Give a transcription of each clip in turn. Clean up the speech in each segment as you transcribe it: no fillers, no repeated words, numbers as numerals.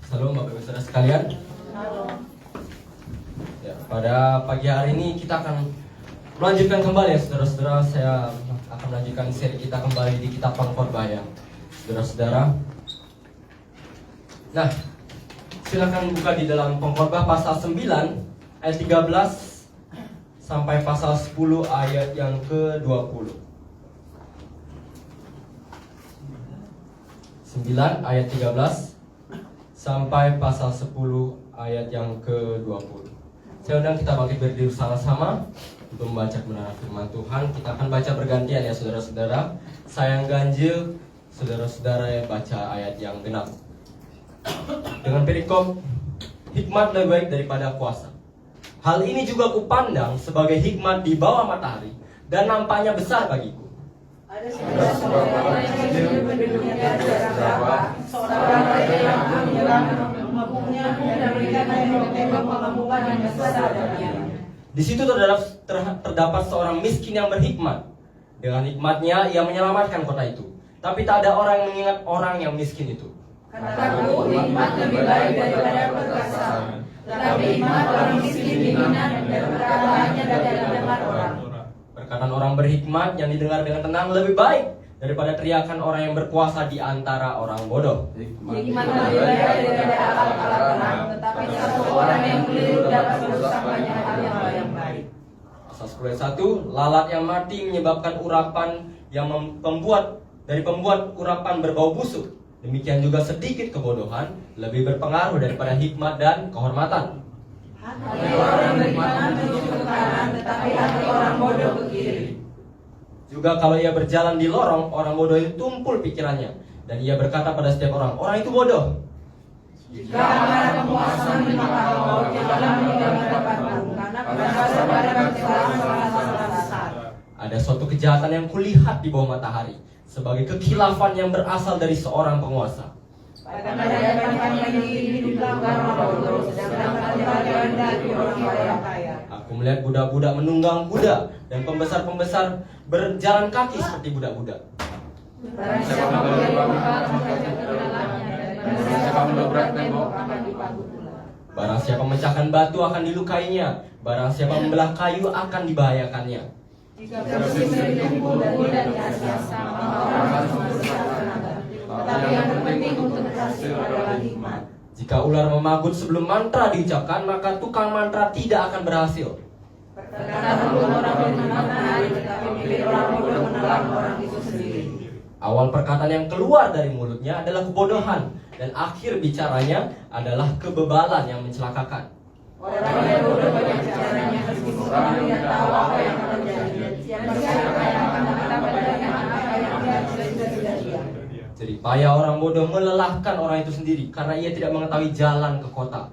Salam Bapak Ibu Saudara sekalian. Ya, pada pagi hari ini kita akan melanjutkan kembali ya saudara-saudara. Saya akan melanjutkan seri kita kembali di kitab Pengkhotbah ya saudara-saudara. Nah, silakan buka di dalam Pengkhotbah pasal 9 ayat 13 sampai pasal 10 ayat yang ke-20. 9 ayat 13 sampai pasal 10 ayat yang ke-20. Saya undang kita bangkit berdiri sama-sama untuk membaca kebenaran firman Tuhan. Kita akan baca bergantian ya saudara-saudara. Saya yang ganjil, saudara-saudara yang baca ayat yang genap. Dengan perikop, hikmat lebih baik daripada kuasa. Hal ini juga kupandang sebagai hikmat di bawah matahari dan nampaknya besar bagiku. Ada seorang yang berduduk di atas berapa, seorang raja yang mengamuknya dan mereka menembak pengamukan yang besar darinya. Di situ terdapat seorang miskin yang berhikmat. Dengan hikmatnya ia menyelamatkan kota itu. Tapi tak ada orang yang mengingat orang yang miskin itu. Kataku, hikmat lebih baik daripada perkasa, tetapi hikmat orang miskin dihina dan perkataannya dari dengar orang. Perkataan orang berhikmat yang didengar dengan tenang lebih baik daripada teriakan orang yang berkuasa di antara orang bodoh. Hikmat lebih baik daripada alat-alat perang, tetapi satu orang yang keliru dapat merusak banyak hal yang baik. Pasal 10 ayat 1, lalat yang mati menyebabkan urapan yang pembuat urapan berbau busuk. Demikian juga sedikit kebodohan lebih berpengaruh daripada hikmat dan kehormatan. Hati orang beriman menuju ke kanan, tetapi hati orang bodoh ke kiri. Juga kalau ia berjalan di lorong, orang bodoh itu tumpul pikirannya. Dan ia berkata pada setiap orang itu bodoh. Jika amarah penguasa menimpakan maut, janganlah meninggalkan tempatmu, karena kebenaran kesalahan salah dasar. Ada suatu kejahatan yang kulihat di bawah matahari, sebagai kekhilafan yang berasal dari seorang penguasa. Pada hadapan ini dilanggar orang bodoh, sedangkan hati dari orang kaya. Aku melihat budak-budak menunggang kuda dan pembesar-pembesar berjalan kaki seperti budak-budak. Barang siapa mendobrak tembok akan dipaguk pula. Barang siapa memecahkan batu akan dilukainya. Barang siapa membelah kayu akan dibahayakannya. Jika besi ditumpul dan tidak diasiasa, maka orang harus membesar tenaga. Tetapi yang terpenting untuk berhasil adalah hikmat. Jika ular memagut sebelum mantra diucapkan, maka tukang mantra tidak akan berhasil. Perkataan orang benar, tetapi bibir orang bodoh menelan orang itu sendiri. Awal perkataan yang keluar dari mulutnya adalah kebodohan, dan akhir bicaranya adalah kebebalan yang mencelakakan. Orang yang bodoh banyak bicaranya, meskipun orang tidak tahu apa yang akan terjadi. Siapa yang akan mengatakan apa yang sudah terjadi. Jadi payah orang bodoh melelahkan orang itu sendiri karena ia tidak mengetahui jalan ke kota.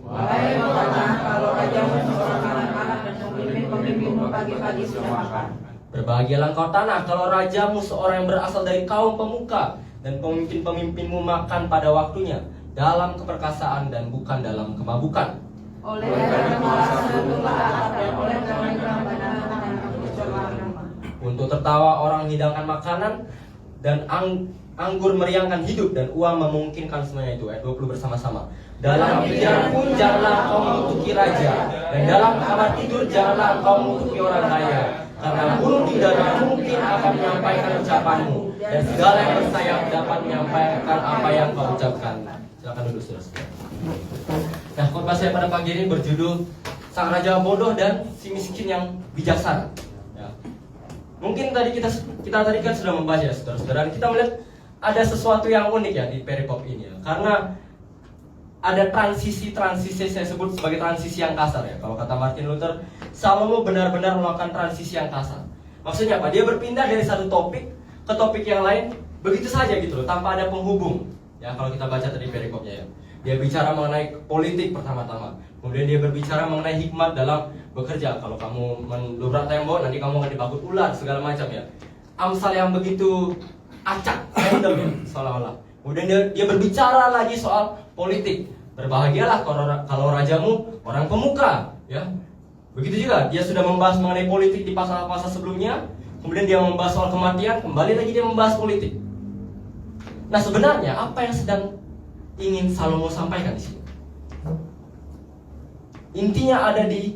Wahai kota, kalau rajamu seorang anak-anak dan pemimpin-pemimpinmu pagi-pagi sudah makan. Berbahagialah engkau tanah kalau rajamu seorang yang berasal dari kaum pemuka dan pemimpin-pemimpinmu makan pada waktunya dalam keperkasaan dan bukan dalam kemabukan. Oleh karena malas menentulah akal dan oleh karena kerambanan kecocokan. Untuk tertawa orang hidangkan makanan dan anggur meriangkan hidup dan uang memungkinkan semuanya itu. Ayat 20 bersama-sama. Dalam pikiran pun janganlah kau mengutuki raja, dan dalam kamar tidur janganlah kau mengutuki orang kaya, karena burung di udara mungkin akan menyampaikan ucapanmu, dan segala yang bersayap dapat menyampaikan apa yang kau ucapkan. Silakan duduk saudara. Nah, khotbah saya pada pagi ini berjudul Sang Raja Bodoh dan Si Miskin yang Bijaksana. Ya. Mungkin tadi kita tadi kan sudah membahas ya saudara-saudara. Kita melihat ada sesuatu yang unik ya di perikop ini ya. Karena ada transisi saya sebut sebagai transisi yang kasar ya. Kalau kata Martin Luther, Salomo benar-benar melakukan transisi yang kasar. Maksudnya apa? Dia berpindah dari satu topik ke topik yang lain begitu saja gitu loh, tanpa ada penghubung. Ya, kalau kita baca tadi perikopnya ya. Dia bicara mengenai politik pertama-tama. Kemudian dia berbicara mengenai hikmat dalam bekerja. Kalau kamu mendobrak tembok, nanti kamu akan dibagut ular, segala macam ya. Amsal yang begitu acak, random ya, seolah-olah. Kemudian dia berbicara lagi soal politik. Berbahagialah kalau rajamu orang pemuka, ya. Begitu juga dia sudah membahas mengenai politik di pasal-pasal sebelumnya. Kemudian dia membahas soal kematian, kembali lagi dia membahas politik. Nah, sebenarnya apa yang sedang ingin Salomo sampaikan di sini? Intinya ada di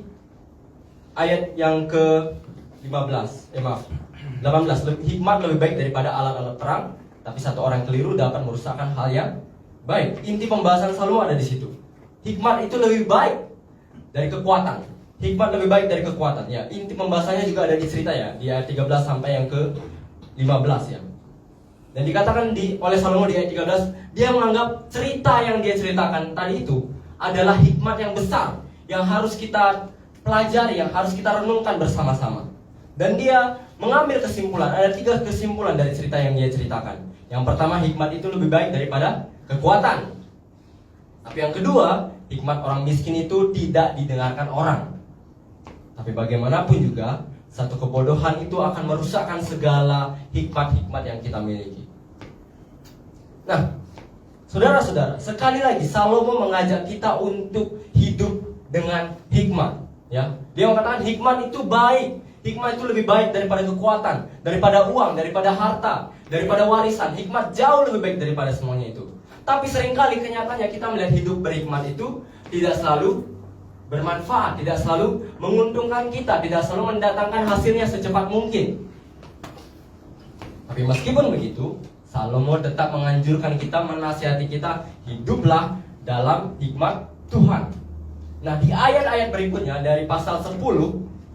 ayat yang ke-18. 18. Hikmat lebih baik daripada alat-alat perang, tapi satu orang keliru dapat merusakkan hal yang baik. Inti pembahasan Salomo ada di situ. Hikmat itu lebih baik dari kekuatan. Hikmat lebih baik dari kekuatan. Ya, inti pembahasannya juga ada di cerita ya, di ayat 13 sampai yang ke-15 ya. Dan dikatakan oleh Salomo di ayat 13, dia menganggap cerita yang dia ceritakan tadi itu adalah hikmat yang besar yang harus kita pelajari, yang harus kita renungkan bersama-sama. Dan dia mengambil kesimpulan, ada 3 kesimpulan dari cerita yang dia ceritakan. Yang pertama, hikmat itu lebih baik daripada kekuatan. Tapi yang kedua, hikmat orang miskin itu tidak didengarkan orang. Tapi bagaimanapun juga, satu kebodohan itu akan merusakkan segala hikmat-hikmat yang kita miliki. Nah, saudara-saudara, sekali lagi Salomo mengajak kita untuk hidup dengan hikmat. Ya, dia mengatakan hikmat itu baik. Hikmat itu lebih baik daripada kekuatan, daripada uang, daripada harta, daripada warisan. Hikmat jauh lebih baik daripada semuanya itu. Tapi seringkali kenyataannya kita melihat hidup berhikmat itu tidak selalu bermanfaat, tidak selalu menguntungkan kita, tidak selalu mendatangkan hasilnya secepat mungkin. Tapi meskipun begitu, Salomo tetap menganjurkan kita, menasihati kita, hiduplah dalam hikmat Tuhan. Nah, di ayat-ayat berikutnya dari pasal 10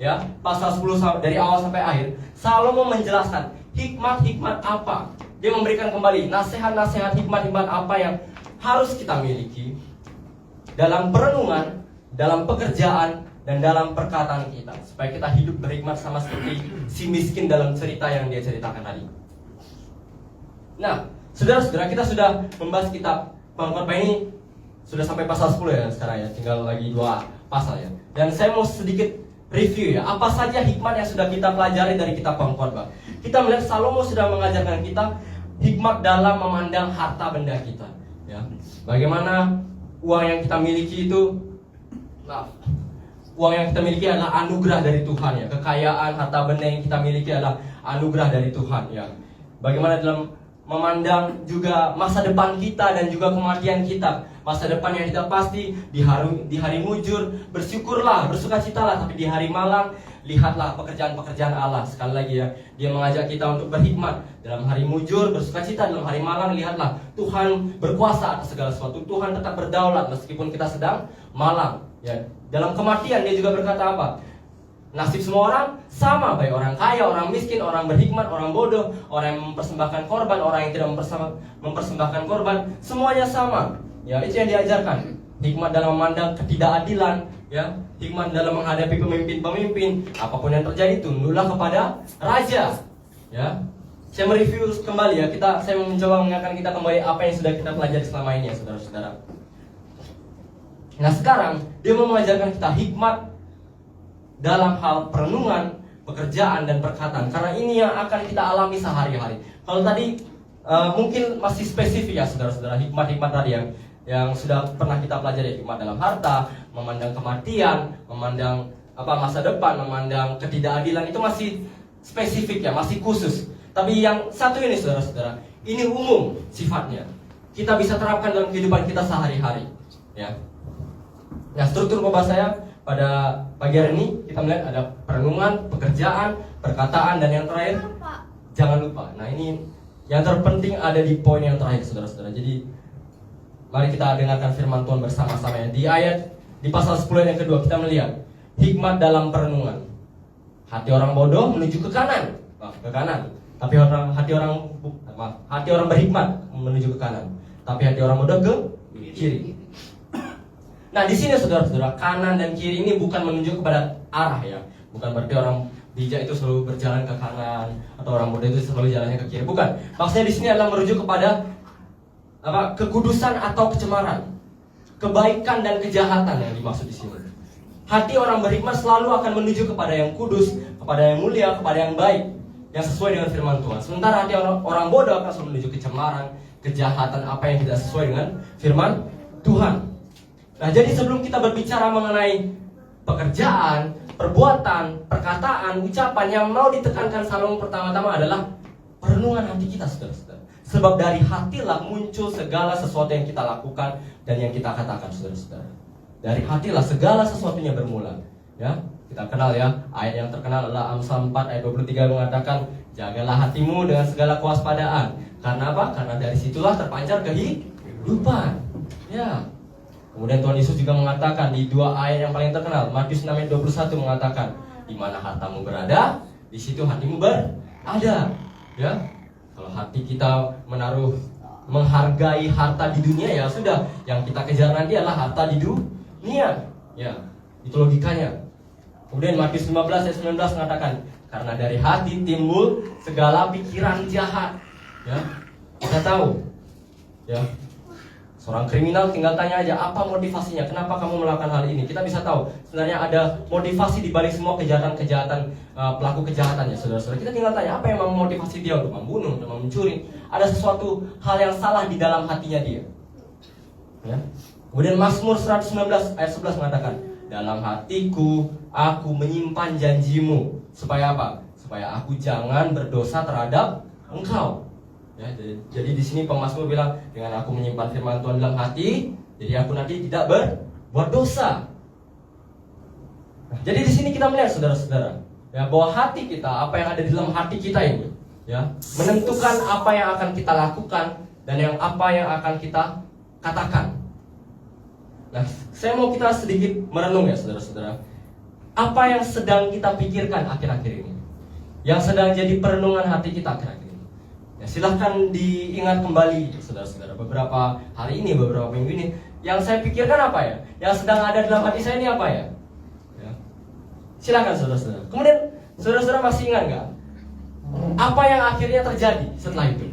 ya, pasal 10 dari awal sampai akhir, Salomo menjelaskan hikmat-hikmat apa. Dia memberikan kembali nasihat-nasihat, hikmat-hikmat apa yang harus kita miliki dalam perenungan, dalam pekerjaan, dan dalam perkataan kita, supaya kita hidup berhikmat sama seperti si miskin dalam cerita yang dia ceritakan tadi. Nah, saudara-saudara, kita sudah membahas kitab Pengkhotbah ini sudah sampai pasal 10 ya sekarang ya, tinggal lagi 2 pasal ya. Dan saya mau sedikit review ya, apa saja hikmat yang sudah kita pelajari dari kitab Pengkhotbah. Kita melihat Salomo sudah mengajarkan kita hikmat dalam memandang harta benda kita ya. Bagaimana uang yang kita miliki itu, uang yang kita miliki adalah anugerah dari Tuhan ya. Kekayaan, harta benda yang kita miliki adalah anugerah dari Tuhan ya. Bagaimana dalam memandang juga masa depan kita dan juga kematian kita. Masa depan yang tidak pasti, di hari mujur bersyukurlah, bersukacitalah, tapi di hari malang lihatlah pekerjaan-pekerjaan Allah. Sekali lagi ya, dia mengajak kita untuk berhikmat. Dalam hari mujur bersukacita, dalam hari malang lihatlah Tuhan berkuasa atas segala sesuatu. Tuhan tetap berdaulat meskipun kita sedang malang ya. Dalam kematian dia juga berkata apa? Nasib semua orang sama, baik orang kaya, orang miskin, orang berhikmat, orang bodoh, orang yang mempersembahkan korban, orang yang tidak mempersembahkan korban, semuanya sama. Ya, itu yang diajarkan. Hikmat dalam memandang ketidakadilan, ya, hikmat dalam menghadapi pemimpin-pemimpin. Apapun yang terjadi, tunduklah kepada raja. Ya. Saya mereview kembali ya. Saya mencoba mengingatkan kita kembali apa yang sudah kita pelajari selama ini ya, saudara-saudara. Nah, sekarang dia mau mengajarkan kita hikmat dalam hal perenungan, pekerjaan, dan perkataan. Karena ini yang akan kita alami sehari-hari. Kalau tadi mungkin masih spesifik ya saudara-saudara, hikmat-hikmat tadi yang sudah pernah kita pelajari. Hikmat dalam harta, memandang kematian, memandang masa depan, memandang ketidakadilan, itu masih spesifik ya, masih khusus. Tapi yang satu ini saudara-saudara, ini umum sifatnya. Kita bisa terapkan dalam kehidupan kita sehari-hari ya. Nah, struktur pembahasan saya pada pagi hari ini kita melihat ada perenungan, pekerjaan, perkataan, dan yang terakhir jangan lupa. Nah, ini yang terpenting ada di poin yang terakhir saudara-saudara. Jadi mari kita dengarkan firman Tuhan bersama-sama ya. Di pasal 10 yang kedua kita melihat hikmat dalam perenungan. Hati orang bodoh menuju ke kanan, ke kanan. Tapi hati orang berhikmat menuju ke kanan. Tapi hati orang bodoh ke kiri. Nah, di sini saudara-saudara, kanan dan kiri ini bukan menunjuk kepada arah ya. Bukan berarti orang bijak itu selalu berjalan ke kanan atau orang bodoh itu selalu jalannya ke kiri. Bukan. Maksudnya di sini adalah merujuk kepada kekudusan atau kecemaran, kebaikan dan kejahatan yang dimaksud di sini. Hati orang berhikmat selalu akan menuju kepada yang kudus, kepada yang mulia, kepada yang baik, yang sesuai dengan firman Tuhan. Sementara hati orang bodoh akan selalu menuju kecemaran, kejahatan, apa yang tidak sesuai dengan firman Tuhan. Nah, jadi sebelum kita berbicara mengenai pekerjaan, perbuatan, perkataan, ucapan, yang mau ditekankan Salomo pertama-tama adalah perenungan hati kita, saudara-saudara. Sebab dari hatilah muncul segala sesuatu yang kita lakukan dan yang kita katakan, saudara-saudara. Dari hatilah segala sesuatunya bermula. Ya, kita kenal ya, ayat yang terkenal adalah Amsal 4 ayat 23 mengatakan, jagalah hatimu dengan segala kewaspadaan. Karena apa? Karena dari situlah terpancar kehidupan. Ya. Kemudian Tuhan Yesus juga mengatakan di dua ayat yang paling terkenal, Matius 6 ayat 21 mengatakan, di mana hartamu berada, di situ hatimu berada. Ya. Kalau hati kita menghargai harta di dunia, ya sudah, yang kita kejar nanti adalah harta di dunia. Ya, itu logikanya. Kemudian Matius 15 ayat 19 mengatakan, karena dari hati timbul segala pikiran jahat. Ya, kita tahu. Ya, seorang kriminal tinggal tanya aja apa motivasinya, kenapa kamu melakukan hal ini. Kita bisa tahu sebenarnya ada motivasi di balik semua kejahatan-kejahatan pelaku kejahatannya, saudara-saudara. Kita tinggal tanya apa yang memotivasi dia untuk membunuh, untuk mencuri. Ada sesuatu hal yang salah di dalam hatinya dia. Ya. Kemudian Mazmur 119 ayat 11 mengatakan, dalam hatiku aku menyimpan janjimu. Supaya apa? Supaya aku jangan berdosa terhadap engkau. Ya, jadi di sini pemazmur bilang, dengan aku menyimpan firman Tuhan dalam hati, jadi aku nanti tidak berbuat dosa. Nah, jadi di sini kita melihat, saudara-saudara, ya, bahwa hati kita, apa yang ada di dalam hati kita ini, ya, menentukan apa yang akan kita lakukan dan apa yang akan kita katakan. Nah, saya mau kita sedikit merenung ya, saudara-saudara. Apa yang sedang kita pikirkan akhir-akhir ini? Yang sedang jadi perenungan hati kita akhir-akhir ini. Ya, silahkan diingat kembali, saudara-saudara. Beberapa hari ini, beberapa minggu ini, yang saya pikirkan apa ya? Yang sedang ada dalam hati saya ini apa ya? Ya. Silahkan, saudara-saudara. Kemudian, saudara-saudara masih ingat nggak? Apa yang akhirnya terjadi setelah itu?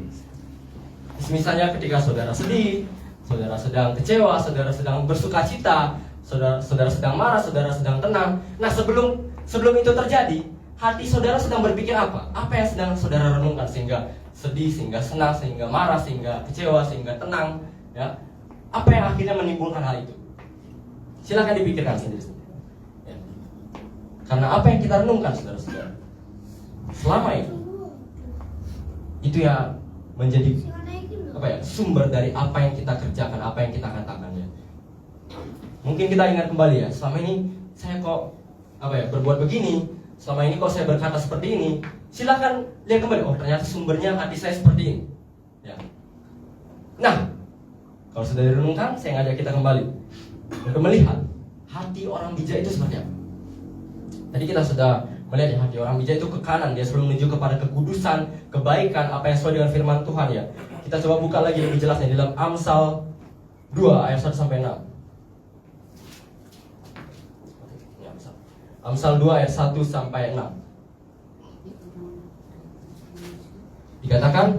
Misalnya ketika saudara sedih, saudara sedang kecewa, saudara sedang bersuka cita, saudara sedang marah, saudara sedang tenang. Nah, sebelum itu terjadi, hati saudara sedang berpikir apa? Apa yang sedang saudara renungkan sehingga sedih, sehingga senang, sehingga marah, sehingga kecewa, sehingga tenang, ya? Apa yang akhirnya menimbulkan hal itu? Silakan dipikirkan sendiri. Ya. Karena apa yang kita renungkan, saudara-saudara, selama itu ya menjadi sumber dari apa yang kita kerjakan, apa yang kita katakan, ya. Mungkin kita ingat kembali ya, selama ini saya kok berbuat begini, selama ini kok saya berkata seperti ini. Silakan lihat kembali, oh ternyata sumbernya hati saya seperti ini, ya. Nah, kalau sudah direnungkan, saya ngajak kita kembali untuk melihat hati orang bijak itu seperti apa. Tadi kita sudah melihat ya, hati orang bijak itu ke kanan, dia selalu menuju kepada kekudusan, kebaikan, apa yang sesuai dengan firman Tuhan, ya. Kita coba buka lagi lebih jelasnya dalam Amsal 2 ayat 1 sampai 6. Amsal 2 ayat 1 sampai 6. Dikatakan,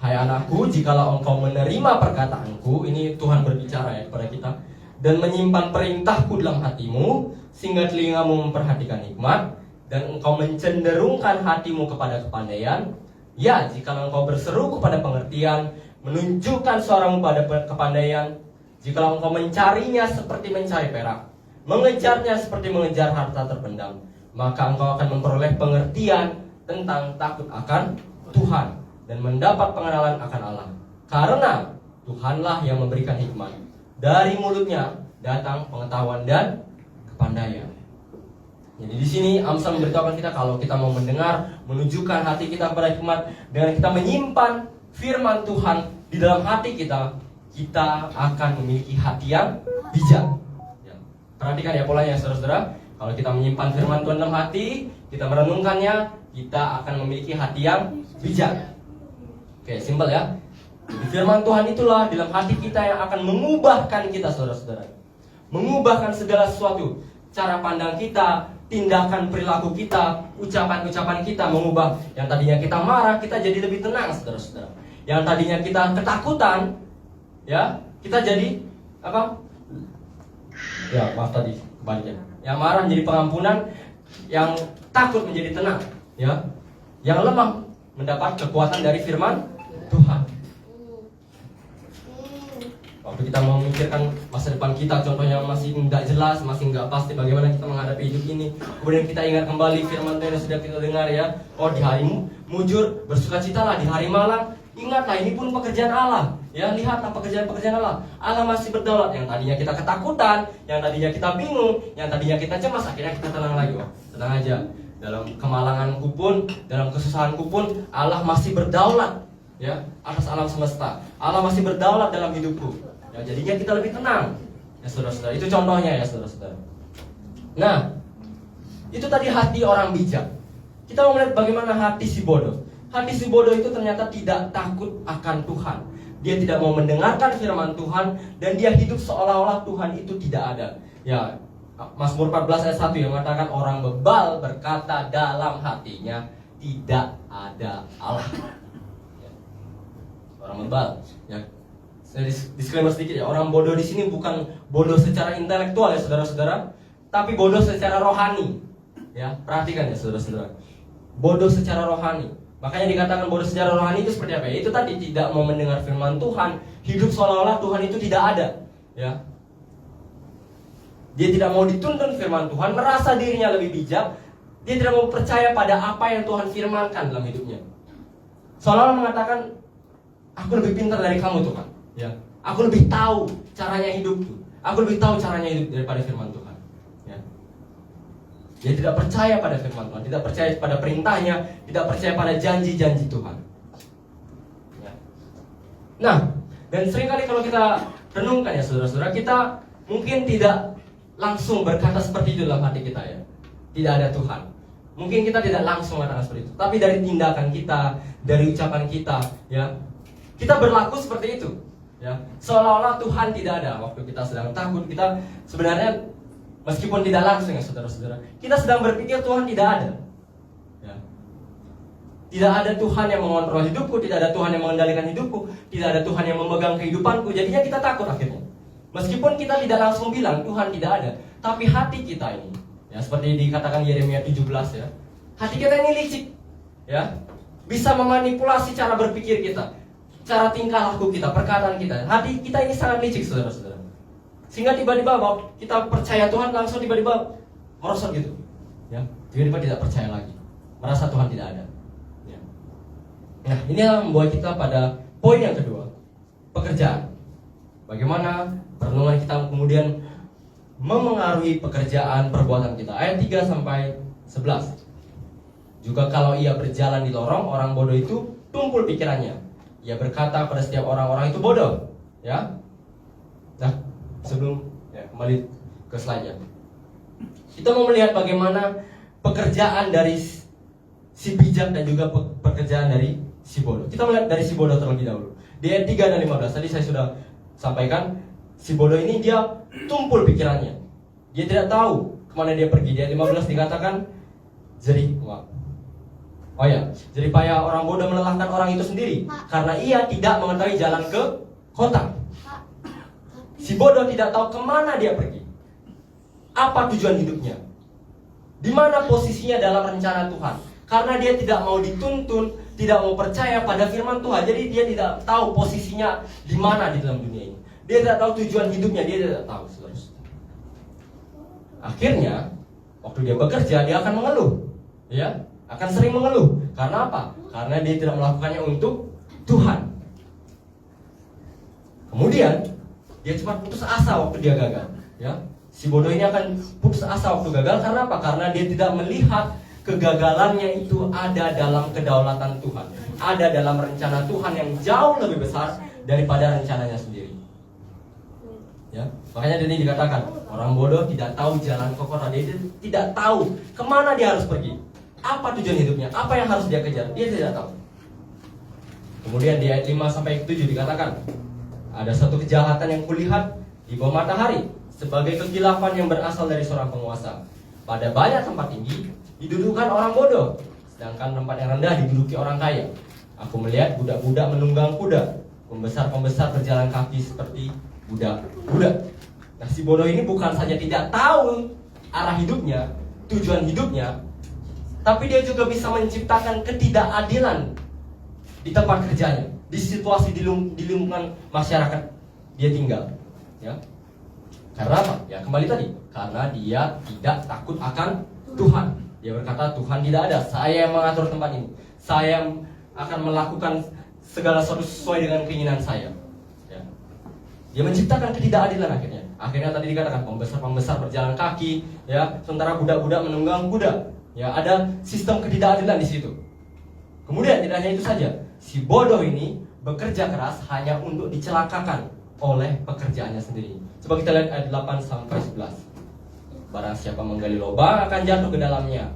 hai anakku, jikalau engkau menerima perkataanku, ini Tuhan berbicara ya kepada kita, dan menyimpan perintahku dalam hatimu, sehingga telingamu memperhatikan hikmat, dan engkau mencenderungkan hatimu kepada kepandaian, ya, jikalau engkau berseru kepada pengertian, menunjukkan suaramu pada kepandaian, jikalau engkau mencarinya seperti mencari perak, mengejarnya seperti mengejar harta terpendam, maka engkau akan memperoleh pengertian tentang takut akan Tuhan dan mendapat pengenalan akan Allah. Karena Tuhanlah yang memberikan hikmat. Dari mulutnya datang pengetahuan dan kepandaian. Jadi di sini Amsal memberitahukan kita kalau kita mau mendengar, menunjukkan hati kita kepada hikmat, dengan kita menyimpan firman Tuhan di dalam hati kita, kita akan memiliki hati yang bijak. Ya. Perhatikan ya polanya, saudara-saudara. Kalau kita menyimpan firman Tuhan dalam hati, kita merenungkannya, kita akan memiliki hati yang bijak. Oke, simpel ya. Firman Tuhan itulah dalam hati kita yang akan mengubahkan kita, saudara-saudara. Mengubahkan segala sesuatu. Cara pandang kita, tindakan perilaku kita, ucapan-ucapan kita mengubah. Yang tadinya kita marah, kita jadi lebih tenang, saudara-saudara. Yang tadinya kita ketakutan, ya, kita jadi apa? Ya, maaf tadi kebaliknya. Yang marah menjadi pengampunan, yang takut menjadi tenang, ya. Yang lemah mendapat kekuatan dari firman Tuhan. Waktu kita mau memikirkan masa depan kita, contohnya masih tidak jelas, masih nggak pasti bagaimana kita menghadapi hidup ini. Kemudian kita ingat kembali firman Tuhan yang sudah kita dengar, ya. Oh, di hari mujur bersukacitalah, di hari malang Ingatlah, ini pun pekerjaan Allah. Ya, lihatlah pekerjaan-pekerjaan Allah. Allah masih berdaulat. Yang tadinya kita ketakutan, yang tadinya kita bingung, yang tadinya kita cemas, akhirnya kita tenang lagi. Oh, tenang aja. Dalam kemalanganku pun, dalam kesusahanku pun, Allah masih berdaulat. Ya, atas alam semesta. Allah masih berdaulat dalam hidupku. Ya, jadinya kita lebih tenang. Ya, saudara-saudara. Itu contohnya ya, saudara-saudara. Nah, itu tadi hati orang bijak. Kita mau melihat bagaimana hati si bodoh. Hati si bodoh itu ternyata tidak takut akan Tuhan. Dia tidak mau mendengarkan firman Tuhan, dan dia hidup seolah-olah Tuhan itu tidak ada. Ya, Mazmur 14 ayat 1 yang mengatakan orang bebal berkata dalam hatinya tidak ada Allah. Ya. Orang bebal. Ya. Saya disclaimer sedikit ya, orang bodoh di sini bukan bodoh secara intelektual ya saudara-saudara, tapi bodoh secara rohani. Ya, perhatikan ya saudara-saudara. Bodoh secara rohani. Makanya dikatakan bodoh secara rohani itu seperti apa ya? Itu tadi tidak mau mendengar firman Tuhan, hidup seolah-olah Tuhan itu tidak ada. Ya. Dia tidak mau dituntun firman Tuhan, merasa dirinya lebih bijak. Dia tidak mau percaya pada apa yang Tuhan firmankan dalam hidupnya. Seolah-olah mengatakan, aku lebih pintar dari kamu Tuhan. Ya. Aku lebih tahu caranya hidup. Aku lebih tahu caranya hidup daripada firman Tuhan. Dia tidak percaya pada firman Tuhan, tidak percaya pada perintahnya, tidak percaya pada janji-janji Tuhan. Ya. Nah, dan seringkali kalau kita renungkan ya saudara-saudara, kita mungkin tidak langsung berkata seperti itu dalam hati kita ya. Tidak ada Tuhan. Mungkin kita tidak langsung mengatakan seperti itu, tapi dari tindakan kita, dari ucapan kita, ya, kita berlaku seperti itu. Ya, seolah-olah Tuhan tidak ada waktu kita sedang takut. Kita sebenarnya meskipun tidak langsung ya saudara-saudara, kita sedang berpikir Tuhan tidak ada. Ya. Tidak ada Tuhan yang mengontrol hidupku, tidak ada Tuhan yang mengendalikan hidupku, tidak ada Tuhan yang memegang kehidupanku. Jadinya kita takut akhirnya. Meskipun kita tidak langsung bilang Tuhan tidak ada, tapi hati kita ini, ya seperti dikatakan Yeremia 17 ya, hati kita ini licik, ya, bisa memanipulasi cara berpikir kita, cara tingkah laku kita, perkataan kita. Hati kita ini sangat licik saudara-saudara. Sehingga tiba-tiba kita percaya Tuhan, langsung tiba-tiba merosot gitu. Ya, tiba-tiba tidak percaya lagi, merasa Tuhan tidak ada. Ya. Nah, ini yang membawa kita pada poin yang kedua, pekerjaan. Bagaimana perenungan kita kemudian memengaruhi pekerjaan perbuatan kita. Ayat 3 sampai 11. Juga kalau ia berjalan di lorong, orang bodoh itu tumpul pikirannya. Ia berkata pada setiap orang-orang itu bodoh. Ya. Nah, sebelum kembali ke slide-nya, kita mau melihat bagaimana pekerjaan dari si bijak dan juga pekerjaan dari si bodoh. Kita melihat dari si bodoh terlebih dahulu. Di ayat 3 dan 15 tadi saya sudah sampaikan, si bodoh ini dia tumpul pikirannya. Dia tidak tahu kemana dia pergi. Di ayat 15 dikatakan jerih payah orang bodoh melelahkan orang itu sendiri, karena ia tidak mengetahui jalan ke kota. Si bodoh tidak tahu kemana dia pergi, apa tujuan hidupnya, di mana posisinya dalam rencana Tuhan. Karena dia tidak mau dituntun, tidak mau percaya pada firman Tuhan, jadi dia tidak tahu posisinya di mana di dalam dunia ini. Dia tidak tahu tujuan hidupnya, dia tidak tahu. Akhirnya, waktu dia bekerja, dia akan mengeluh, ya, akan sering mengeluh. Karena apa? Karena dia tidak melakukannya untuk Tuhan. Kemudian dia cepat putus asa waktu dia gagal. Ya, si bodoh ini akan putus asa waktu gagal. Karena apa? Karena dia tidak melihat kegagalannya itu ada dalam kedaulatan Tuhan, ada dalam rencana Tuhan yang jauh lebih besar daripada rencananya sendiri. Ya, makanya ini dikatakan orang bodoh tidak tahu jalan ke kota. Dia tidak tahu kemana dia harus pergi, apa tujuan hidupnya, apa yang harus dia kejar. Dia tidak tahu. Kemudian di ayat 5 sampai 7 dikatakan, ada satu kejahatan yang kulihat di bawah matahari, sebagai kekilafan yang berasal dari seorang penguasa. Pada banyak tempat tinggi didudukan orang bodoh, sedangkan tempat yang rendah diduduki orang kaya. Aku melihat budak-budak menunggang kuda, pembesar-pembesar berjalan kaki seperti budak-budak. Nah, si bodoh ini bukan saja tidak tahu arah hidupnya, tujuan hidupnya, tapi dia juga bisa menciptakan ketidakadilan di tempat kerjanya, di situasi di lingkungan masyarakat dia tinggal. Ya. Karena apa? Ya kembali tadi, karena dia tidak takut akan Tuhan. Dia berkata Tuhan tidak ada, saya yang mengatur tempat ini, saya akan melakukan segala sesuatu sesuai dengan keinginan saya. Ya. Dia menciptakan ketidakadilan akhirnya. Akhirnya tadi dikatakan pembesar-pembesar berjalan kaki, ya, sementara budak-budak menunggang kuda. Ya, ada sistem ketidakadilan di situ. Kemudian tidak hanya itu saja, si bodoh ini bekerja keras hanya untuk dicelakakan oleh pekerjaannya sendiri. Coba kita lihat ayat 8 sampai 11. Barang siapa menggali lubang akan jatuh ke dalamnya.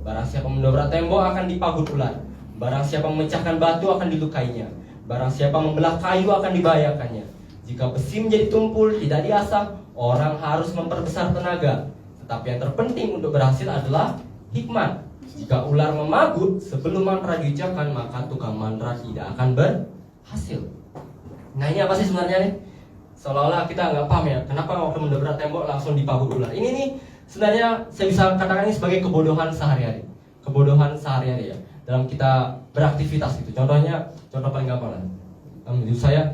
Barang siapa mendobrak tembok akan dipagut ular. Barang siapa memecahkan batu akan dilukainya. Barang siapa membelah kayu akan dibahayakannya. Jika besi menjadi tumpul tidak diasah, orang harus memperbesar tenaga. Tetapi yang terpenting untuk berhasil adalah hikmat. Jika ular memagut sebelum mantra diucapkan, maka tukang mantra tidak akan berhasil. Nah, ini apa sih sebenarnya nih? Seolah-olah kita nggak paham ya, kenapa waktu mendobrak tembok langsung dipagut ular. Ini nih sebenarnya saya bisa katakan ini sebagai kebodohan sehari-hari. Kebodohan sehari-hari ya, dalam kita beraktivitas itu. Contohnya, contoh paling gampang lah. Menurut saya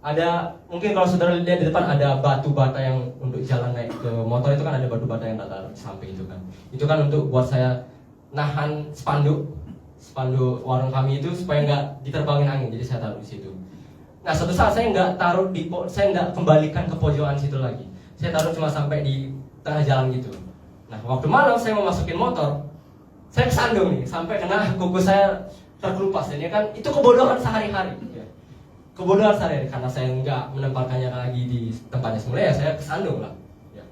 ada, mungkin kalau saudara lihat di depan ada batu bata yang untuk jalan naik ke motor itu kan ada batu bata yang taruh di samping itu kan. Itu kan untuk buat saya nahan spanduk warung kami itu supaya nggak diterbangin angin, jadi saya taruh di situ. Nah, suatu saat saya nggak kembalikan ke pojokan situ lagi. Saya taruh cuma sampai di tengah jalan gitu. Nah, waktu malam saya mau masukin motor, saya kesandung nih sampai kena kuku saya terkelupas. Ini kan itu kebodohan sehari-hari. Ya. Kebodohan sehari-hari karena saya nggak menempatkannya lagi di tempatnya semula, ya saya kesandung lah. Ya.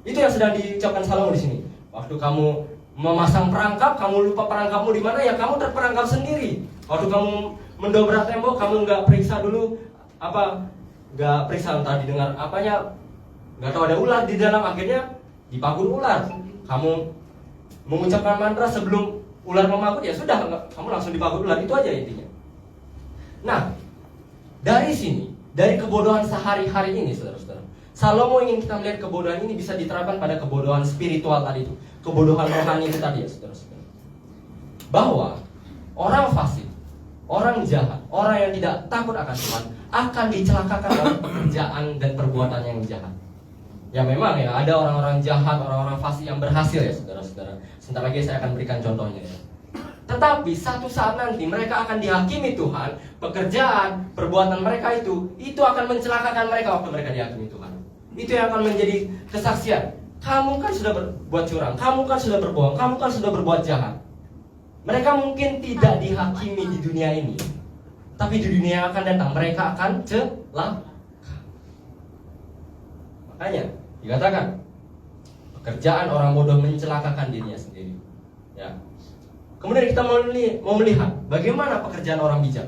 Itu yang sedang diucapkan Salomo di sini. Waktu kamu memasang perangkap, kamu lupa perangkapmu di mana, ya kamu terperangkap sendiri. Waktu kamu mendobrak tembok, kamu nggak periksa dulu nggak periksa entah didengar apanya, nggak tahu ada ular di dalam, akhirnya dipagut ular. Kamu mengucapkan mantra sebelum ular memagut, ya sudah, kamu langsung dipagut ular. Itu aja intinya. Nah, dari sini, dari kebodohan sehari-hari ini, saudara-saudara, Salomo ingin kita melihat kebodohan ini bisa diterapkan pada kebodohan spiritual tadi itu, kebodohan rohani itu tadi ya, saudara-saudara. Bahwa orang fasik, orang jahat, orang yang tidak takut akan Tuhan akan dicelakakan oleh pekerjaan dan perbuatan yang jahat. Ya memang ya, ada orang-orang jahat, orang-orang fasik yang berhasil ya, saudara-saudara. Sebentar lagi saya akan berikan contohnya ya. Tetapi satu saat nanti mereka akan dihakimi Tuhan. Pekerjaan, perbuatan mereka itu akan mencelakakan mereka waktu mereka dihakimi Tuhan. Itu yang akan menjadi kesaksian. Kamu kan sudah berbuat curang, kamu kan sudah berbohong, kamu kan sudah berbuat jahat. Mereka mungkin tidak dihakimi di dunia ini, tapi di dunia yang akan datang mereka akan celaka. Makanya dikatakan pekerjaan orang bodoh mencelakakan dirinya sendiri. Ya. Kemudian kita mau melihat bagaimana pekerjaan orang bijak.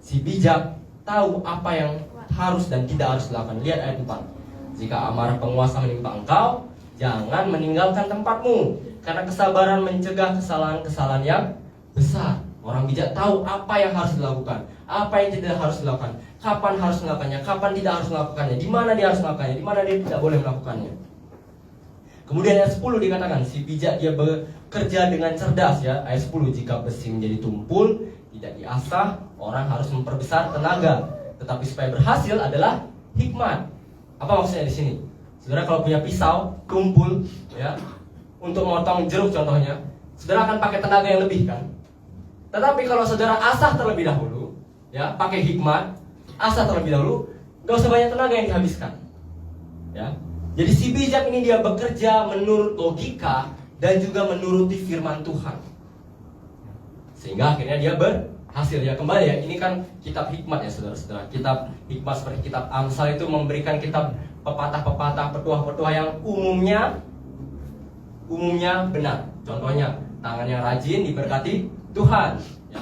Si bijak tahu apa yang harus dan tidak harus dilakukan. Lihat ayat 4. Jika amarah penguasa menimpa engkau, jangan meninggalkan tempatmu, karena kesabaran mencegah kesalahan-kesalahan yang besar. Orang bijak tahu apa yang harus dilakukan, apa yang tidak harus dilakukan, kapan harus melakukannya, kapan tidak harus melakukannya, di mana dia harus melakukannya, di mana dia tidak boleh melakukannya. Kemudian ayat 10 dikatakan si bijak dia bekerja dengan cerdas ya. Ayat 10, jika besi menjadi tumpul tidak diasah, orang harus memperbesar tenaga, tetapi supaya berhasil adalah hikmat. Apa maksudnya di sini? Saudara kalau punya pisau tumpul ya, untuk memotong jeruk contohnya, saudara akan pakai tenaga yang lebih kan? Tetapi kalau saudara asah terlebih dahulu ya, pakai hikmat, asah terlebih dahulu, gak usah banyak tenaga yang dihabiskan. Ya. Jadi si bijak ini dia bekerja menurut logika dan juga menuruti firman Tuhan. Sehingga akhirnya dia berhasil ya. Kembali ya, ini kan kitab hikmat ya saudara-saudara. Kitab hikmat seperti kitab Amsal itu memberikan kitab pepatah-pepatah, petuah-petuah yang umumnya benar. Contohnya, tangan yang rajin diberkati Tuhan ya.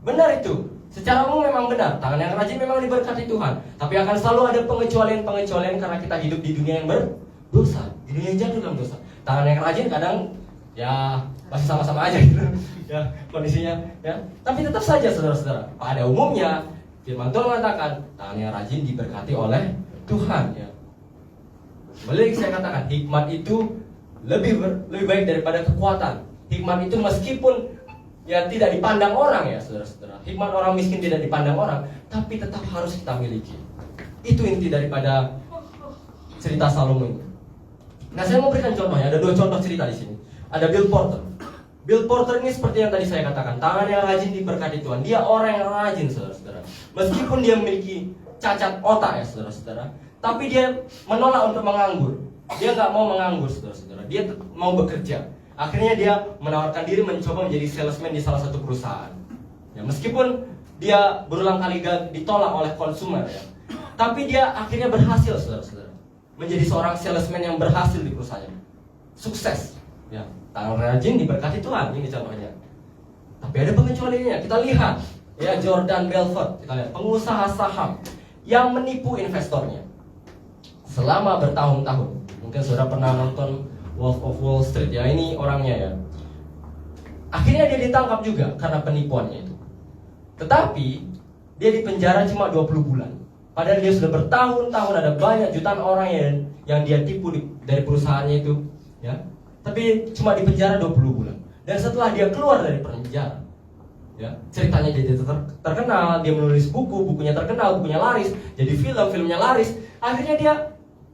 Benar itu. Secara umum memang benar, tangan yang rajin memang diberkati Tuhan. Tapi akan selalu ada pengecualian karena kita hidup di dunia yang berdosa, di dunia yang jatuh dalam dosa. Tangan yang rajin kadang ya masih sama-sama aja gitu ya kondisinya ya. Tapi tetap saja saudara-saudara, pada umumnya firman Tuhan mengatakan tangan yang rajin diberkati oleh Tuhan ya. Balik saya katakan, hikmat itu lebih baik daripada kekuatan. Hikmat itu meskipun ya tidak dipandang orang ya saudara-saudara. Hikmat orang miskin tidak dipandang orang, tapi tetap harus kita miliki. Itu inti daripada cerita Salomo ini. Nah, saya mau berikan contohnya. Ada 2 contoh cerita di sini. Ada Bill Porter. Bill Porter ini seperti yang tadi saya katakan, tangan yang rajin diberkati Tuhan. Dia orang yang rajin, saudara-saudara. Meskipun dia memiliki cacat otak ya, saudara-saudara, tapi dia menolak untuk menganggur. Dia nggak mau menganggur, saudara-saudara. Dia mau bekerja. Akhirnya dia menawarkan diri mencoba menjadi salesman di salah satu perusahaan. Ya, meskipun dia berulang kali ditolak oleh konsumer ya, tapi dia akhirnya berhasil, saudara-saudara, menjadi seorang salesman yang berhasil di perusahaannya. Sukses. Ya, tangan rajin diberkati Tuhan, ini contohnya. Tapi ada pengecualiannya. Kita lihat ya, Jordan Belfort, kita lihat pengusaha saham yang menipu investornya selama bertahun-tahun. Mungkin saudara pernah nonton Wolf of Wall Street ya, ini orangnya ya. Akhirnya dia ditangkap juga karena penipuannya itu. Tetapi dia dipenjara cuma 20 bulan. Padahal dia sudah bertahun-tahun, ada banyak jutaan orang yang dia tipu dari perusahaannya itu ya. Tapi cuma dipenjara 20 bulan. Dan setelah dia keluar dari penjara ya, ceritanya jadi terkenal, dia menulis buku, bukunya terkenal, bukunya laris, jadi filmnya laris. Akhirnya dia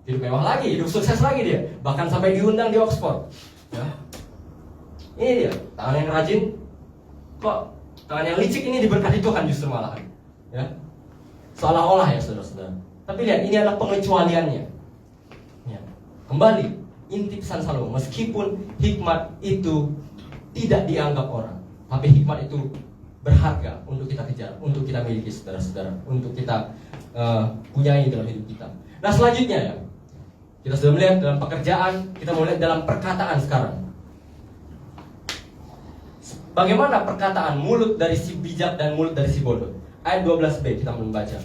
hidup mewah lagi, hidup sukses lagi dia. Bahkan sampai diundang di Oxford ya. Ini dia, tangan yang rajin. Kok tangan yang licik ini diberkati Tuhan justru malahan ya. Seolah-olah ya, saudara-saudara. Tapi lihat, ini adalah pengecualiannya ya. Kembali, inti pesan Salomo, meskipun hikmat itu tidak dianggap orang, tapi hikmat itu berharga untuk kita kejar, untuk kita miliki, saudara-saudara, untuk kita punyai dalam hidup kita. Nah selanjutnya ya, kita sudah melihat dalam pekerjaan, kita mau lihat dalam perkataan sekarang. Bagaimana perkataan mulut dari si bijak dan mulut dari si bodoh? Ayat 12b kita membaca.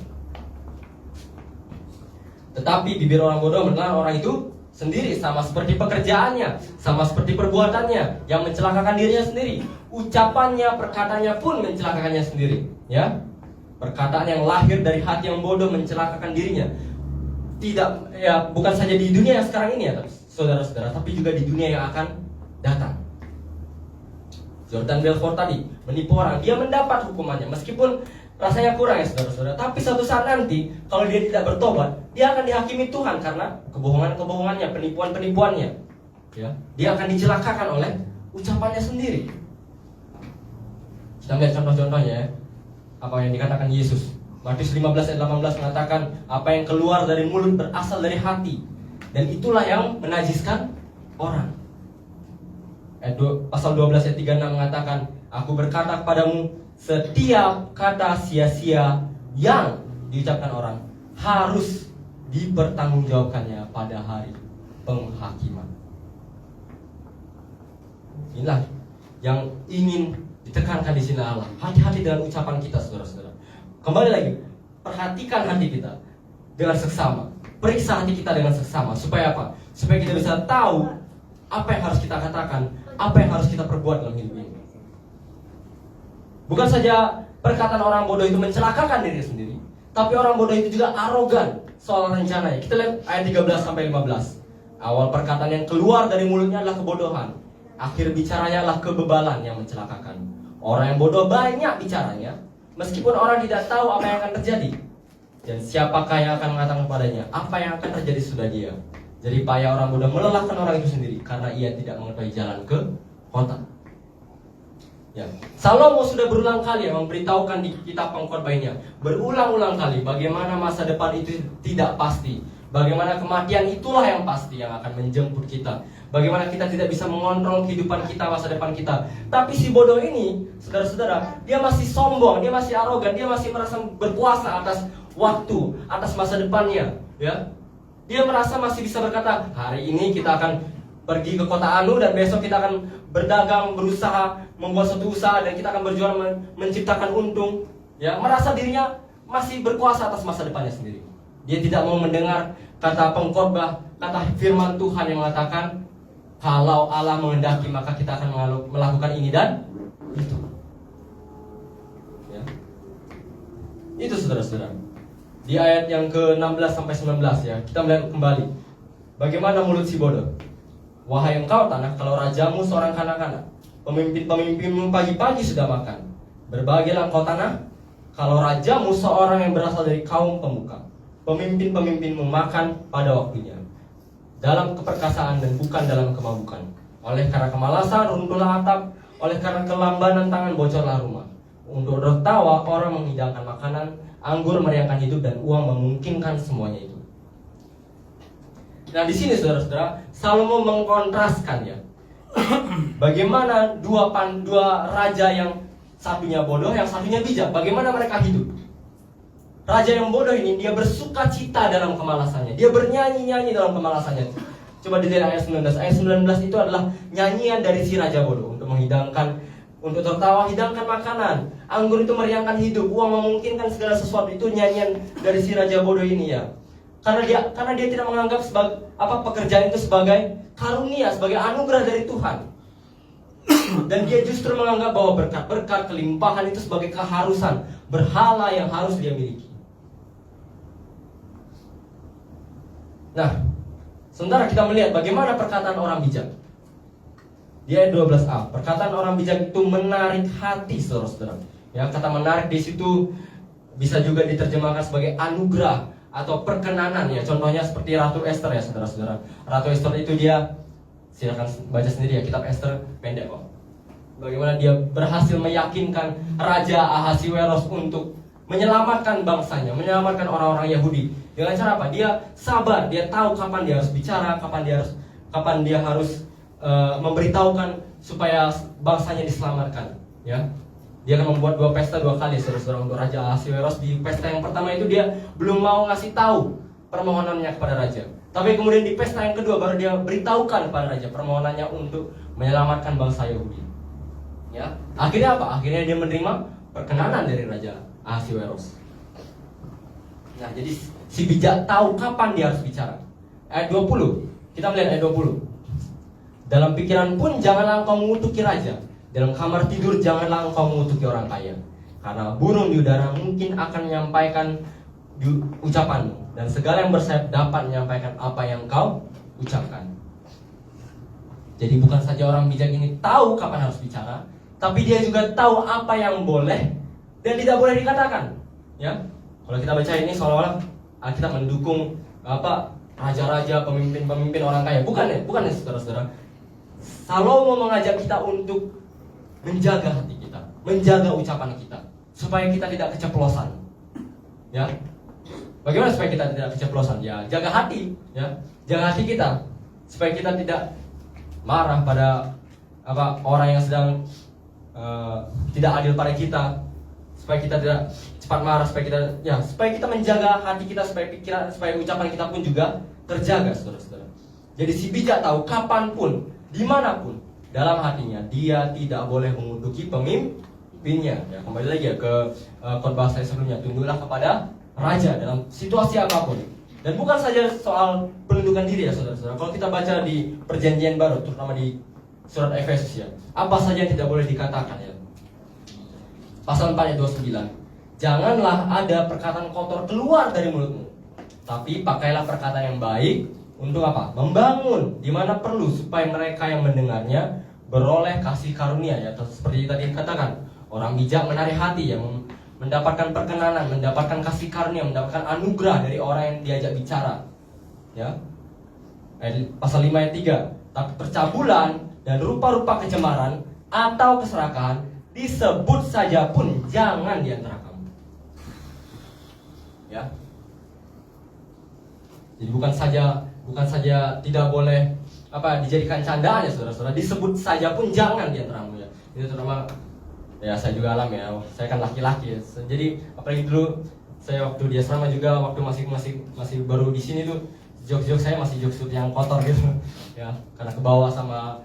Tetapi bibir orang bodoh menelan orang itu sendiri, sama seperti pekerjaannya, sama seperti perbuatannya, yang mencelakakan dirinya sendiri. Ucapannya, perkataannya pun mencelakakannya sendiri ya. Perkataan yang lahir dari hati yang bodoh mencelakakan dirinya. Tidak ya, bukan saja di dunia yang sekarang ini ya, saudara-saudara, tapi juga di dunia yang akan datang. Jordan Belfort tadi menipu orang, dia mendapat hukumannya meskipun rasanya kurang ya, saudara-saudara. Tapi suatu saat nanti kalau dia tidak bertobat, dia akan dihakimi Tuhan karena kebohongan-kebohongannya, penipuan-penipuannya ya. Dia akan dicelakakan oleh ucapannya sendiri. Kita lihat contoh-contohnya ya, apa yang dikatakan Yesus. Matius 15 ayat 18 mengatakan, apa yang keluar dari mulut berasal dari hati, dan itulah yang menajiskan orang. Pasal 12 ayat 36 mengatakan, aku berkata kepadamu, setiap kata sia-sia yang diucapkan orang harus dipertanggungjawabkannya pada hari penghakiman. Inilah yang ingin ditekankan di sini Allah. Hati-hati dengan ucapan kita, saudara-saudara. Kembali lagi, perhatikan hati kita dengan seksama. Periksa hati kita dengan seksama. Supaya apa? Supaya kita bisa tahu apa yang harus kita katakan, apa yang harus kita perbuat dalam hidup ini. Bukan saja perkataan orang bodoh itu mencelakakan diri sendiri, tapi orang bodoh itu juga arogan soal rencananya. Kita lihat ayat 13 sampai 15. Awal perkataan yang keluar dari mulutnya adalah kebodohan, akhir bicaranya adalah kebebalan yang mencelakakan. Orang yang bodoh banyak bicaranya, meskipun orang tidak tahu apa yang akan terjadi. Dan siapakah yang akan mengatakan kepadanya apa yang akan terjadi sudah dia. Jadi payah orang bodoh melelahkan orang itu sendiri, karena ia tidak mengetahui jalan ke kota. Ya, Salomo sudah berulang kali memberitahukan di kitab Pengkhotbah ini, berulang-ulang kali bagaimana masa depan itu tidak pasti, bagaimana kematian itulah yang pasti yang akan menjemput kita, bagaimana kita tidak bisa mengontrol kehidupan kita, masa depan kita. Tapi si bodoh ini, saudara-saudara, dia masih sombong, dia masih arogan, dia masih merasa berkuasa atas waktu, atas masa depannya. Ya, dia merasa masih bisa berkata, hari ini kita akan pergi ke kota Anu dan besok kita akan berdagang, berusaha, membuat suatu usaha, dan kita akan berjuang menciptakan untung. Ya, merasa dirinya masih berkuasa atas masa depannya sendiri. Dia tidak mau mendengar kata pengkhotbah, kata firman Tuhan yang mengatakan, kalau Allah menghendaki maka kita akan melakukan ini dan itu. Ya. Itu saudara-saudara. Di ayat yang ke-16 sampai 19 ya, kita melihat kembali bagaimana mulut si bodoh. Wahai engkau tanah, kalau rajamu seorang kanak-kanak, pemimpin-pemimpinmu pagi-pagi sudah makan. Berbahagialah engkau tanah, kalau rajamu seorang yang berasal dari kaum pemuka. Pemimpin-pemimpinmu makan pada waktunya, dalam keperkasaan dan bukan dalam kemabukan. Oleh karena kemalasan runtuhlah atap, oleh karena kelambanan tangan bocorlah rumah. Untuk tertawa orang menghidangkan makanan, anggur meriangkan hidup, dan uang memungkinkan semuanya itu. Nah di sini saudara-saudara, Salomo mengkontraskan ya, bagaimana dua raja, yang satunya bodoh, yang satunya bijak, bagaimana mereka hidup. Raja yang bodoh ini, dia bersuka cita dalam kemalasannya, dia bernyanyi-nyanyi dalam kemalasannya. Coba dilihat ayat 19. Ayat 19 itu adalah nyanyian dari si raja bodoh untuk menghidangkan, untuk tertawa, hidangkan makanan. Anggur itu meriangkan hidup, uang memungkinkan segala sesuatu. Itu nyanyian dari si raja bodoh ini ya. Karena dia tidak menganggap pekerjaan itu sebagai karunia, sebagai anugerah dari Tuhan. Dan dia justru menganggap bahwa berkat-berkat, kelimpahan itu sebagai keharusan, berhala yang harus dia miliki. Nah, sementara kita melihat bagaimana perkataan orang bijak. Di ayat 12a, perkataan orang bijak itu menarik hati, saudara-saudara. Ya, kata menarik di situ bisa juga diterjemahkan sebagai anugerah atau perkenanan ya. Contohnya seperti Ratu Esther ya, saudara-saudara. Ratu Esther itu dia, silakan baca sendiri ya, kitab Esther pendek kok. Bagaimana dia berhasil meyakinkan Raja Ahasiweros untuk menyelamatkan bangsanya, menyelamatkan orang-orang Yahudi. Dengan cara apa? Dia sabar, dia tahu kapan dia harus bicara, kapan dia harus memberitahukan supaya bangsanya diselamatkan. Ya, dia akan membuat dua pesta dua kali, saudara-saudara, untuk Raja Ahasiweros. Di pesta yang pertama itu dia belum mau ngasih tahu permohonannya kepada raja. Tapi kemudian di pesta yang kedua baru dia beritahukan kepada raja permohonannya untuk menyelamatkan bangsa Yahudi. Ya, akhirnya apa? Akhirnya dia menerima perkenanan dari Raja Ahasiweros. Nah, jadi si bijak tahu kapan dia harus bicara. Ayat 20, kita melihat ayat 20. Dalam pikiran pun janganlah engkau mengutuki raja, dalam kamar tidur janganlah engkau mengutuki orang kaya, karena burung di udara mungkin akan menyampaikan ucapanmu, dan segala yang bersayap dapat menyampaikan apa yang kau ucapkan. Jadi bukan saja orang bijak ini tahu kapan harus bicara, tapi dia juga tahu apa yang boleh dan tidak boleh dikatakan. Ya, kalau kita baca ini seolah-olah kita mendukung raja-raja, pemimpin-pemimpin orang kaya. Bukan ya, saudara-saudara. Salomo mengajak kita untuk menjaga hati kita, menjaga ucapan kita, supaya kita tidak keceplosan. Ya, bagaimana supaya kita tidak keceplosan? Ya, jaga hati, ya, jaga hati kita, supaya kita tidak marah pada orang yang sedang tidak adil pada kita, supaya kita tidak cepat marah, supaya kita menjaga hati kita, supaya ucapan kita pun juga terjaga, saudara-saudara. Jadi si bijak tahu kapanpun, dimanapun dalam hatinya dia tidak boleh mengutuki pemimpinnya. Ya, kembali lagi ya ke khotbah saya sebelumnya, tunduklah kepada raja dalam situasi apapun. Dan bukan saja soal penundukan diri ya, saudara-saudara. Kalau kita baca di Perjanjian Baru, terutama di surat Efesus ya, apa saja yang tidak boleh dikatakan ya. Pasal 4 ayat 29. Janganlah ada perkataan kotor keluar dari mulutmu, tapi pakailah perkataan yang baik untuk apa? Membangun di mana perlu, supaya mereka yang mendengarnya beroleh kasih karunia ya. Seperti tadi dikatakan, orang bijak menarik hati yang mendapatkan perkenanan, mendapatkan kasih karunia, mendapatkan anugerah dari orang yang diajak bicara. Ya. Pasal 5 ayat 3. Tapi percabulan dan rupa-rupa kecemaran atau keserakahan disebut saja pun jangan di antara kamu. Ya. Jadi bukan saja tidak boleh dijadikan candaan ya, saudara-saudara, disebut saja pun jangan di antaramu ya. Itu terutama ya, saya juga alami ya. Saya kan laki-laki ya. Jadi apalagi dulu saya waktu di asrama juga, waktu masih baru di sini tuh, jokes saya masih jokes yang kotor gitu. Ya, karena kebawa sama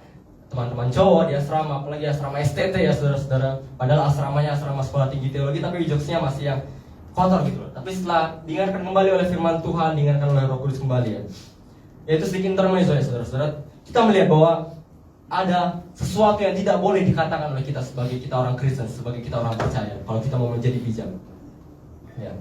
teman-teman cowok di asrama, apalagi asrama STT ya, saudara-saudara. Padahal asramanya asrama sekolah tinggi teologi, tapi jokesnya masih yang kotor gitu loh. Tapi setelah diingatkan kembali oleh firman Tuhan, diingatkan oleh Roh Kudus kembali ya, yaitu sedikit intermezzo ya, saudara-saudara. Kita melihat bahwa ada sesuatu yang tidak boleh dikatakan oleh kita sebagai kita orang Kristen, sebagai kita orang percaya, kalau kita mau menjadi bijak ya.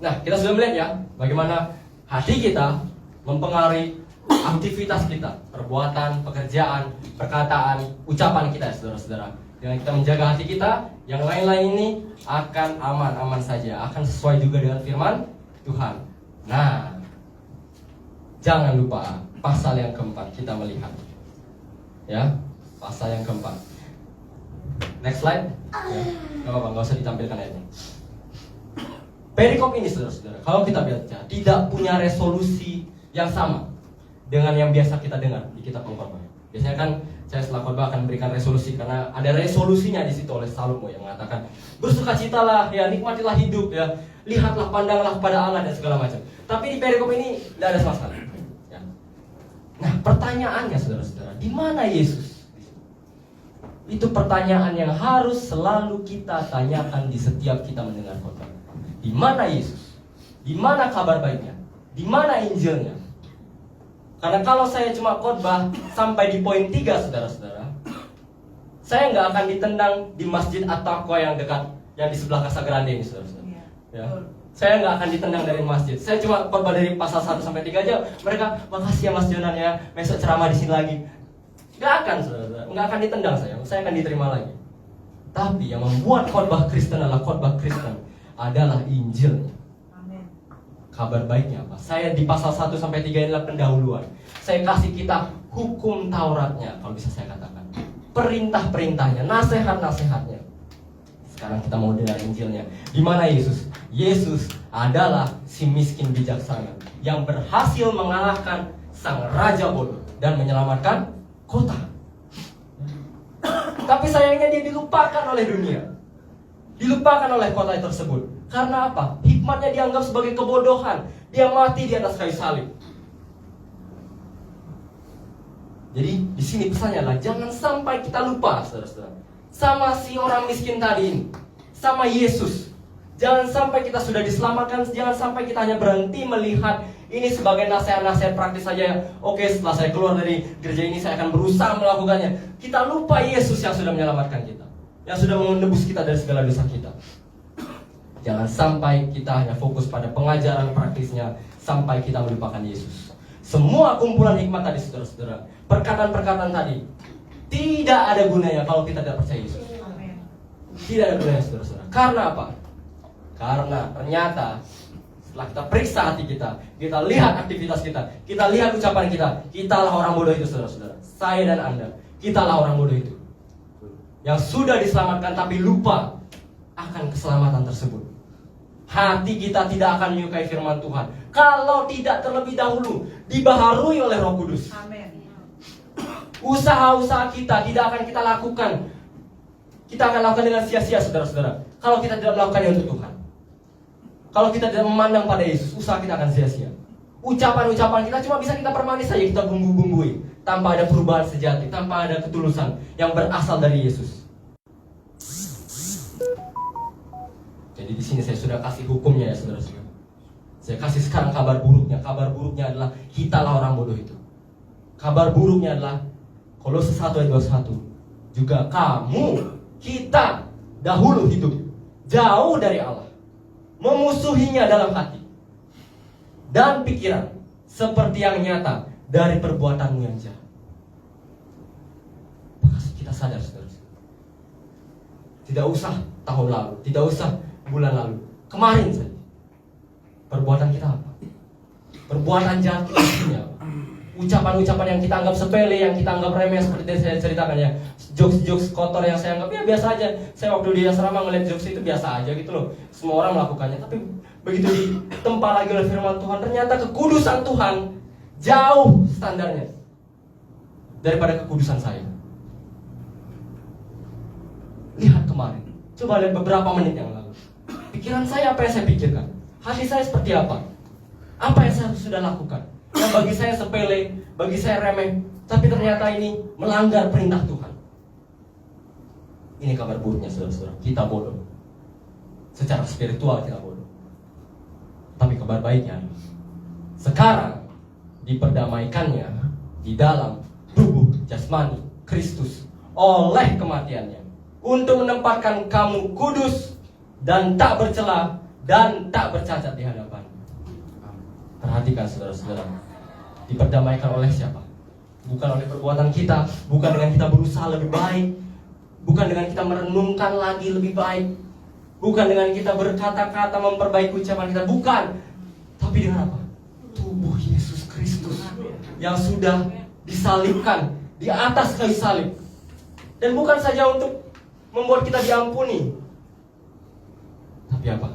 Nah, kita sudah melihat ya bagaimana hati kita mempengaruhi aktivitas kita, perbuatan, pekerjaan, perkataan, ucapan kita, saudara-saudara. Dengan kita menjaga hati kita, yang lain-lain ini akan aman-aman saja, akan sesuai juga dengan firman Tuhan. Nah, jangan lupa pasal yang keempat kita melihat. Ya, pasal yang keempat. Next slide. Ya, nggak apa-apa, nggak usah ditampilkan ayatnya. Perikop ini saudara-saudara, kalau kita baca, tidak punya resolusi yang sama dengan yang biasa kita dengar di kitab pengkhotbah. Biasanya kan saya setelah khotbah akan memberikan resolusi karena ada resolusinya di situ oleh Salomo yang mengatakan bersukacitalah, ya nikmatilah hidup, ya lihatlah, pandanglah kepada Allah dan segala macam. Tapi di perikop ini tidak ada sama sekali. Ya. Nah, pertanyaannya saudara-saudara, di mana Yesus? Itu pertanyaan yang harus selalu kita tanyakan di setiap kita mendengar khotbah. Di mana Yesus? Di mana kabar baiknya? Di mana Injilnya? Karena kalau saya cuma khotbah sampai di poin 3 saudara-saudara, saya nggak akan ditendang di Masjid At-Taqwa yang dekat, yang di sebelah Casa Grande ini saudara-saudara. Ya. Saya nggak akan ditendang dari masjid. Saya cuma khotbah dari pasal 1 sampai 3 aja. Mereka, makasih ya Mas Jonan ya, besok ceramah di sini lagi. Nggak akan saudara, nggak akan ditendang saya akan diterima lagi. Tapi yang membuat khotbah Kristen adalah khotbah Kristen adalah Injilnya. Amin. Kabar baiknya apa? Saya di pasal 1 sampai 3 ini adalah pendahuluan. Saya kasih kita hukum Tauratnya, kalau bisa saya katakan. Perintah-perintahnya, nasihat-nasihatnya. Sekarang kita mau dengar Injilnya. Di mana Yesus? Yesus adalah si miskin bijaksana yang berhasil mengalahkan sang raja bodoh dan menyelamatkan kota. Tapi sayangnya dia dilupakan oleh dunia. Dilupakan oleh kota tersebut. Karena apa? Hikmatnya dianggap sebagai kebodohan. Dia mati di atas kayu salib. Jadi di sini pesannya adalah jangan sampai kita lupa, saudara-saudara, sama si orang miskin tadi ini, sama Yesus. Jangan sampai kita sudah diselamatkan, jangan sampai kita hanya berhenti melihat ini sebagai nasihat-nasihat praktis saja. Oke, setelah saya keluar dari gereja ini saya akan berusaha melakukannya. Kita lupa Yesus yang sudah menyelamatkan kita, yang sudah menebus kita dari segala dosa kita. Jangan sampai kita hanya fokus pada pengajaran praktisnya sampai kita melupakan Yesus. Semua kumpulan hikmat tadi saudara-saudara, perkataan-perkataan tadi tidak ada gunanya kalau kita tidak percaya Yesus. Tidak ada gunanya saudara-saudara. Karena apa? Karena ternyata setelah kita periksa hati kita, kita lihat aktivitas kita lihat ucapan kitalah orang bodoh itu saudara-saudara. Saya dan Anda, kitalah orang bodoh itu yang sudah diselamatkan tapi lupa akan keselamatan tersebut. Hati kita tidak akan menyukai firman Tuhan kalau tidak terlebih dahulu dibaharui oleh Roh Kudus. Amin. Usaha-usaha kita tidak akan kita lakukan. Kita akan lakukan dengan sia-sia saudara-saudara kalau kita tidak melakukannya untuk Tuhan. Kalau kita tidak memandang pada Yesus, usaha kita akan sia-sia. Ucapan-ucapan kita cuma bisa kita permanis saja, kita bumbu-bumbui tanpa ada perubahan sejati, tanpa ada ketulusan yang berasal dari Yesus. Jadi di sini saya sudah kasih hukumnya ya saudara-saudara. Saya kasih sekarang kabar buruknya. Kabar buruknya adalah kitalah orang bodoh itu. Kabar buruknya adalah Kolose 1 ayat 21. Juga kita dahulu hidup jauh dari Allah, memusuhinya dalam hati dan pikiran, seperti yang nyata dari perbuatanmu yang jahat. Maka kita sadar saudara. Tidak usah tahun lalu, tidak usah bulan lalu, kemarin saja. Perbuatan kita apa? Perbuatan jahat kita apa? Ucapan-ucapan yang kita anggap sepele, yang kita anggap remeh, seperti yang saya ceritakan ya. Jokes-jokes kotor yang saya anggap ya biasa aja. Saya waktu di asrama ngeliat jokes itu biasa aja gitu loh. Semua orang melakukannya. Tapi begitu ditempa lagi oleh firman Tuhan, ternyata kekudusan Tuhan jauh standarnya daripada kekudusan saya. Lihat kemarin, coba lihat beberapa menit yang lalu. Pikiran saya apa yang saya pikirkan? Hati saya seperti apa? Apa yang saya sudah lakukan? Yang bagi saya sepele, bagi saya remeh, tapi ternyata ini melanggar perintah Tuhan. Ini kabar buruknya saudara-saudara. Kita bodoh. Secara spiritual kita bodoh. Tapi kabar baiknya, sekarang diperdamaikannya di dalam tubuh jasmani Kristus oleh kematiannya, untuk menempatkan kamu kudus dan tak bercela dan tak bercacat di hadapan. Perhatikan saudara-saudara, diperdamaikan oleh siapa? Bukan oleh perbuatan kita, bukan dengan kita berusaha lebih baik, bukan dengan kita merenungkan lagi lebih baik, bukan dengan kita berkata-kata memperbaiki ucapan kita, bukan. Tapi dengan apa? Tubuh Yesus Kristus yang sudah disalibkan di atas kayu salib. Dan bukan saja untuk membuat kita diampuni. Tapi apa?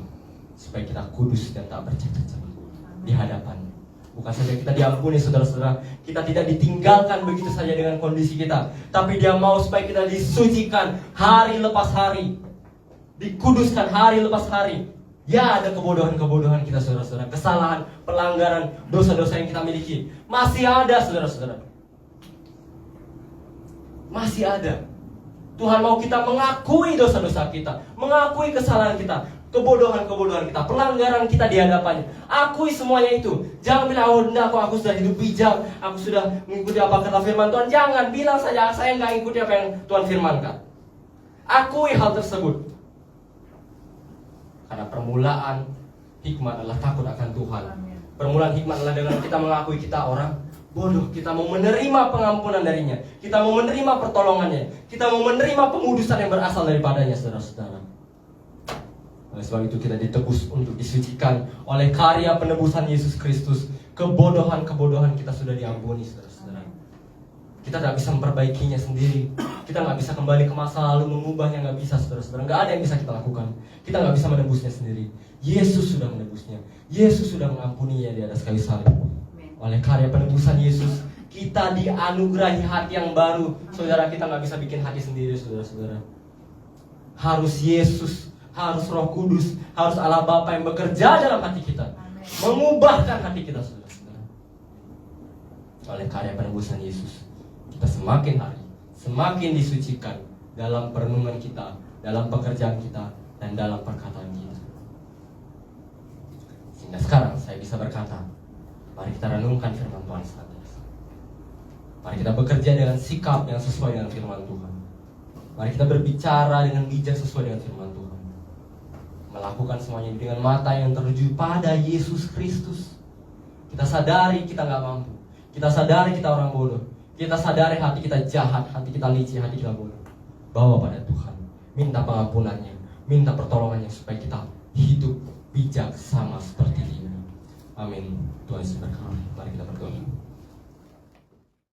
Supaya kita kudus dan tak bercacat di hadapan. Bukan saja kita diampuni saudara-saudara, kita tidak ditinggalkan begitu saja dengan kondisi kita, tapi Dia mau supaya kita disucikan hari lepas hari, dikuduskan hari lepas hari. Ya, ada kebodohan-kebodohan kita saudara-saudara, kesalahan, pelanggaran, dosa-dosa yang kita miliki. Masih ada saudara-saudara, masih ada. Tuhan mau kita mengakui dosa-dosa kita, mengakui kesalahan kita, kebodohan-kebodohan kita, pelanggaran kita di hadapannya. Akui semuanya itu. Jangan bilang, oh enggak, aku sudah hidup bijak, aku sudah mengikuti apa kata firman Tuhan. Jangan bilang saja, saya enggak ikuti apa yang Tuhan firmankan. Akui hal tersebut. Karena permulaan hikmat adalah takut akan Tuhan. Permulaan hikmat adalah dengan kita mengakui kita orang bodoh. Kita mau menerima pengampunan darinya, kita mau menerima pertolongannya, kita mau menerima pengudusan yang berasal daripadanya, saudara-saudara. Oleh sebab itu kita ditebus untuk disucikan oleh karya penebusan Yesus Kristus. Kebodohan-kebodohan kita sudah diampuni, saudara-saudara. Kita tidak bisa memperbaikinya sendiri. Kita nggak bisa kembali ke masa lalu, mengubahnya, nggak bisa, saudara-saudara. Nggak ada yang bisa kita lakukan. Kita nggak bisa menebusnya sendiri. Yesus sudah menebusnya. Yesus sudah mengampuninya di atas kayu salib. Oleh karya penebusan Yesus, kita dianugerahi hati yang baru. Saudara, kita nggak bisa bikin hati sendiri, saudara-saudara. Harus Yesus, harus Roh Kudus, harus Allah Bapa yang bekerja dalam hati kita, mengubahkan hati kita, saudara-saudara. Oleh karya penebusan Yesus, kita semakin hari semakin disucikan dalam perenungan kita, dalam pekerjaan kita, dan dalam perkataan kita. Sehingga sekarang saya bisa berkata, mari kita renungkan firman Tuhan senantiasa. Mari kita bekerja dengan sikap yang sesuai dengan firman Tuhan. Mari kita berbicara dengan bijak sesuai dengan firman Tuhan. Melakukan semuanya dengan mata yang tertuju pada Yesus Kristus. Kita sadari kita gak mampu. Kita sadari kita orang bodoh. Kita sadari hati kita jahat, hati kita licik, hati kita bodoh. Bawa pada Tuhan, minta pengampunannya, minta pertolongannya supaya kita hidup bijak sama seperti Dia. Amin. Tuhan Yesus berkati. Mari kita berdoa.